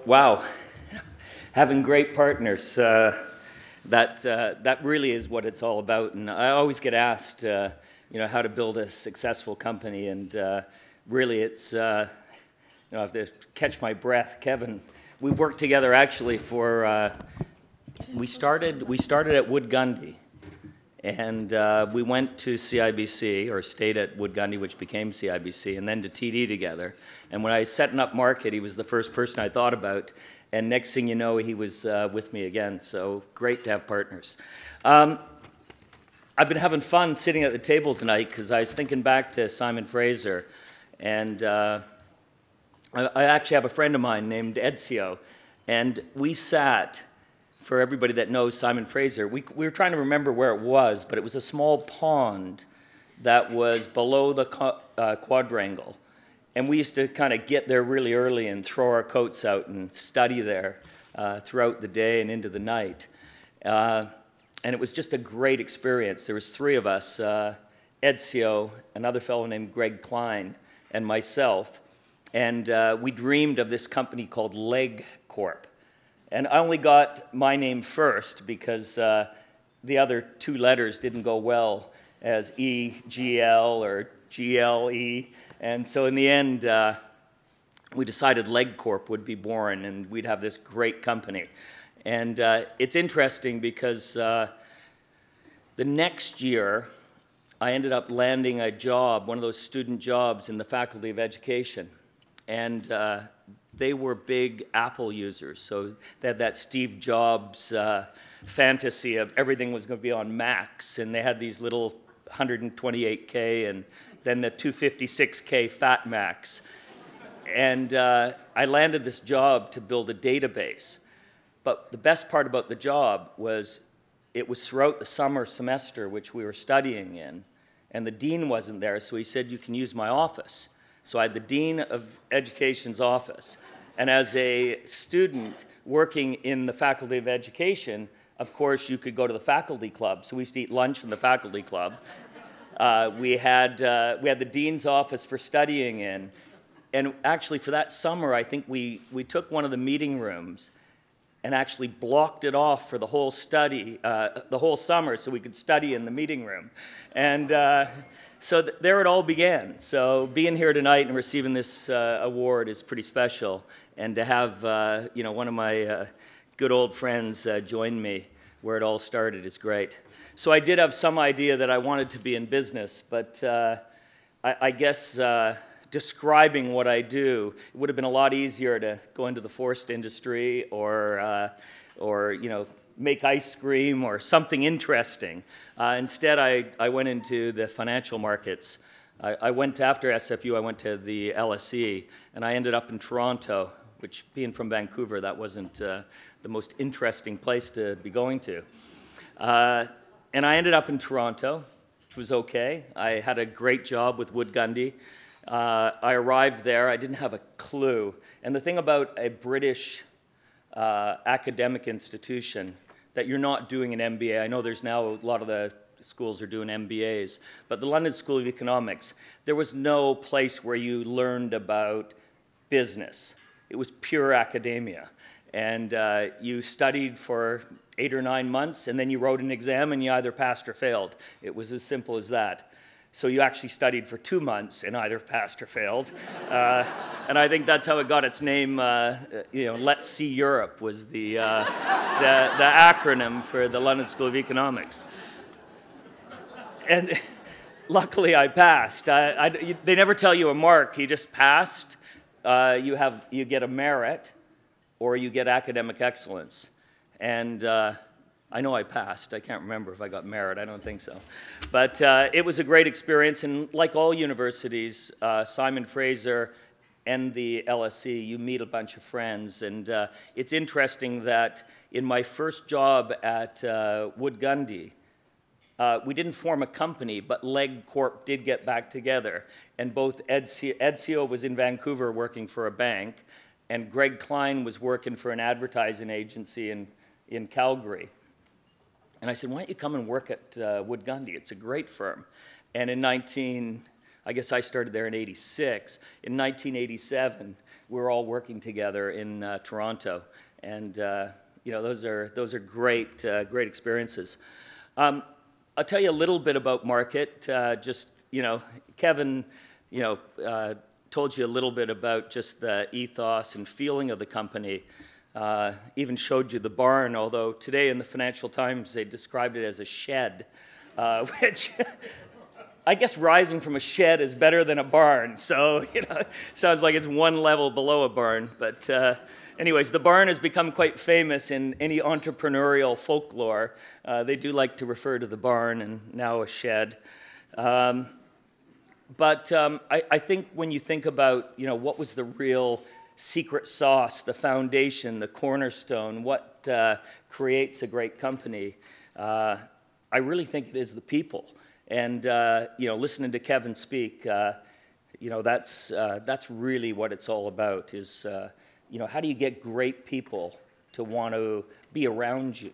Wow, having great partners, that really is what it's all about. And I always get asked, how to build a successful company, and really it's, I have to catch my breath. Kevin, we worked together actually for, we started at Wood Gundy, and we went to CIBC, or stayed at Wood Gundy, which became CIBC, and then to TD together. And when I was setting up market, he was the first person I thought about. And next thing you know, he was with me again. So great to have partners. I've been having fun sitting at the table tonight because I was thinking back to Simon Fraser. And I actually have a friend of mine named Ezio. And we sat, for everybody that knows Simon Fraser, we were trying to remember where it was, but it was a small pond that was below the quadrangle. And we used to kind of get there really early and throw our coats out and study there throughout the day and into the night. And it was just a great experience. There was three of us, Ezio, another fellow named Greg Klein, and myself. And we dreamed of this company called Leg Corp. And I only got my name first because the other two letters didn't go well as E-G-L or G-L-E. And so in the end, we decided Leg Corp would be born and we'd have this great company. And it's interesting because the next year, I ended up landing a job, one of those student jobs in the Faculty of Education. And they were big Apple users. So they had that Steve Jobs fantasy of everything was going to be on Macs. And they had these little 128K and then the 256K Fat Macs. And I landed this job to build a database. But the best part about the job was it was throughout the summer semester, which we were studying in, and the dean wasn't there, so he said, you can use my office. So I had the dean of education's office. And as a student working in the Faculty of Education, of course, you could go to the faculty club. So we used to eat lunch in the faculty club. We had the dean's office for studying in. And actually, for that summer, I think we took one of the meeting rooms and actually blocked it off for the whole study, the whole summer, so we could study in the meeting room. And so there it all began. So being here tonight and receiving this award is pretty special. And to have one of my good old friends join me where it all started is great. So I did have some idea that I wanted to be in business, but I guess describing what I do, it would have been a lot easier to go into the forest industry or make ice cream or something interesting. Instead, I went into the financial markets. I went after SFU, I went to the LSE, and I ended up in Toronto, which being from Vancouver, that wasn't the most interesting place to be going to. And I ended up in Toronto, which was okay. I had a great job with Wood Gundy. I arrived there, I didn't have a clue. And the thing about a British academic institution, that you're not doing an MBA. I know there's now a lot of the schools are doing MBAs, but the London School of Economics, there was no place where you learned about business. It was pure academia. And you studied for 8 or 9 months, and then you wrote an exam, and you either passed or failed. It was as simple as that. So you actually studied for 2 months and either passed or failed. And I think that's how it got its name. Let's See Europe was the acronym for the London School of Economics. And luckily I passed. They never tell you a mark. You just passed. You get a merit, or you get academic excellence. And I know I passed. I can't remember if I got merit. I don't think so. But it was a great experience. And like all universities, Simon Fraser and the LSE, you meet a bunch of friends. And it's interesting that in my first job at Wood Gundy, we didn't form a company, but Leg Corp did get back together. And both Ezio was in Vancouver working for a bank, and Greg Klein was working for an advertising agency in Calgary. And I said, why don't you come and work at Wood Gundy? It's a great firm. And in I guess I started there in '86. In 1987, we were all working together in Toronto, and those are great great experiences. I'll tell you a little bit about market. Kevin, told you a little bit about just the ethos and feeling of the company. Even showed you the barn, although today in the Financial Times they described it as a shed, which I guess rising from a shed is better than a barn. So, sounds like it's one level below a barn. But anyways, the barn has become quite famous in any entrepreneurial folklore. They do like to refer to the barn and now a shed. I think when you think about, what was the real secret sauce, the foundation, the cornerstone, what creates a great company, I really think it is the people. And, listening to Kevin speak, that's really what it's all about is, how do you get great people to want to be around you?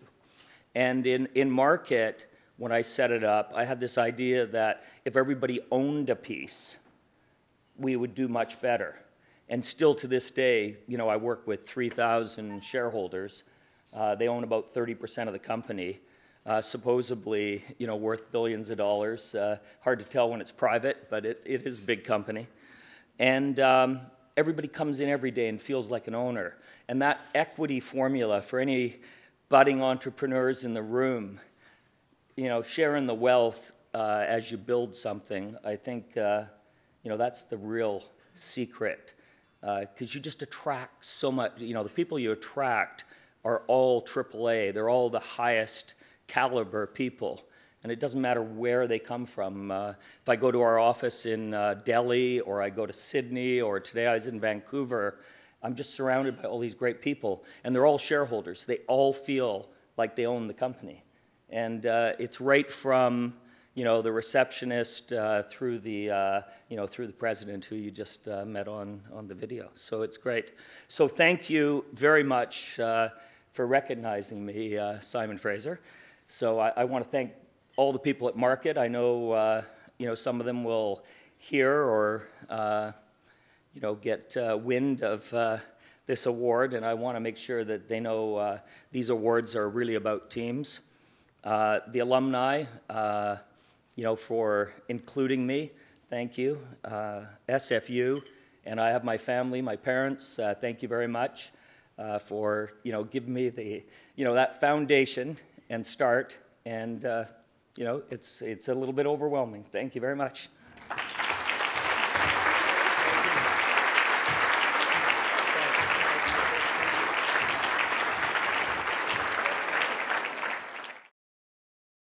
And in market, when I set it up, I had this idea that if everybody owned a piece, we would do much better. And still to this day, I work with 3,000 shareholders. They own about 30% of the company, supposedly, worth billions of dollars. Hard to tell when it's private, but it is a big company. And everybody comes in every day and feels like an owner. And that equity formula for any budding entrepreneurs in the room, sharing the wealth as you build something, I think, that's the real secret. Because you just attract so much, the people you attract are all AAA. They're all the highest caliber people. And it doesn't matter where they come from. If I go to our office in Delhi, or I go to Sydney, or today I was in Vancouver, I'm just surrounded by all these great people. And they're all shareholders. They all feel like they own the company. And it's right from, the receptionist through the president who you just met on the video. So it's great. So thank you very much for recognizing me, Simon Fraser. So I want to thank all the people at Market. I know, some of them will hear or, get wind of this award, and I want to make sure that they know these awards are really about teams. The alumni, for including me, thank you. SFU, and I have my family, my parents, thank you very much for, giving me the, that foundation and start. And, it's a little bit overwhelming. Thank you very much.